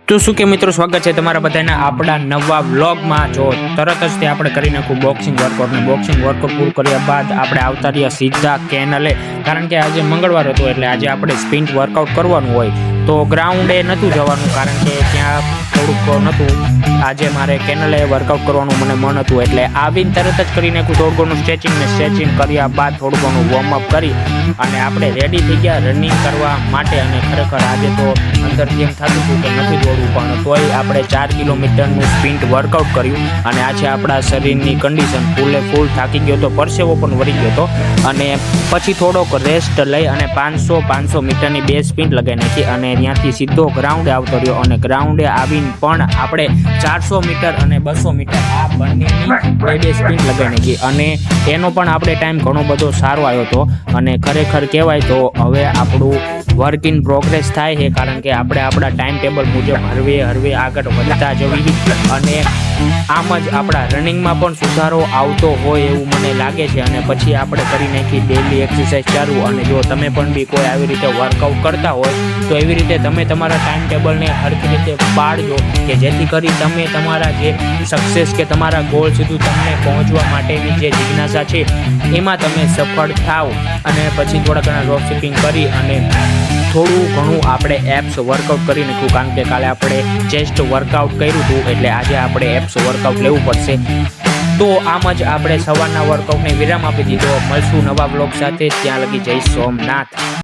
તો શું કે મિત્રો, સ્વાગત છે તમારા બધાના આપણા નવા વ્લોગમાં। જો તરત જ તે આપણે કરી નાખું બોક્સિંગ વર્કઆઉટ ને બોક્સિંગ વર્કઆઉટ પૂરું કર્યા બાદ આપણે આવતા રહ્યા સીધા કેનલે, કારણ કે આજે મંગળવાર હતો એટલે આજે આપણે સ્પિન્ટ વર્કઆઉટ કરવાનું હોય। તો ગ્રાઉન્ડે નહોતું જવાનું કારણ કે ત્યાં થોડુંક નહોતું, આજે મારે કેનલે વર્કઆઉટ કરવાનું મને મન હતું એટલે આવીને તરત જ કરી નાખ્યું થોડું ઘણું સ્ટ્રેચિંગ કર્યા બાદ થોડું ઘણું વોર્મઅપ કરી અને આપણે રેડી થઈ ગયા રનિંગ કરવા માટે। અને ખરેખર આજે તો અંદરથી એમ થતું હતું કે નથી દોડવું, પણ તોય આપણે 4 કિલોમીટરનું સ્પિન્ટ વર્કઆઉટ કર્યું અને આજે આપણા શરીરની કન્ડિશન ફૂલ થાકી ગયો હતો, પરસેવો પણ વળી ગયો હતો। અને પછી થોડોક રેસ્ટ લઈ અને 500 મીટરની 2 સ્પિન્ટ લગાવી નાખી અને ત્યાંથી સીધો ગ્રાઉન્ડે આવતો રહ્યો। અને ગ્રાઉન્ડે આવીને પણ આપણે 400 મીટર અને 200 મીટર આ બંનેની 2 સ્પિન્ટ લગાવી નાખી અને એનો પણ આપણે ટાઈમ ઘણો બધો સારો આવ્યો હતો। અને ખરેખર કહેવાય તો હવે આપણું વર્ક ઇન પ્રોગ્રેસ થાય છે, કારણ કે આપણે આપણા ટાઈમ ટેબલ મુજબ હરવે આગળ વધતા જવી અને આમ જ આપણા રનિંગમાં પણ સુધારો આવતો હોય એવું મને લાગે છે। અને પછી આપણે કરી નાખી ડેલી એક્સરસાઇઝ ચાલુ। અને જો તમે પણ બી કોઈ આવી રીતે વર્કઆઉટ કરતા હોય તો એવી રીતે તમે તમારા ટાઈમ ટેબલને હરખી રીતે પાડજો કે જેથી કરી તમે તમારા જે સક્સેસ કે તમારા ગોલ સુધી તમને પહોંચવા માટેની જે જિજ્ઞાસા છે એમાં તમે સફળ થાવ। અને પછી થોડા ઘણા ડ્રોપ શિપિંગ કરી અને થોડું ઘણું આપણે એપ્સ વર્કઆઉટ કરી નાખ્યું, કારણ કે કાલે આપણે ચેસ્ટ વર્કઆઉટ કર્યું હતું એટલે આજે આપણે એપ્સ વર્કઆઉટ લેવું પડશે। તો આમ જ આપણે સવારના વર્કઆઉટને વિરામ આપી દીધો। મળશું નવા બ્લોગ સાથે, ત્યાં લગી જય સોમનાથ।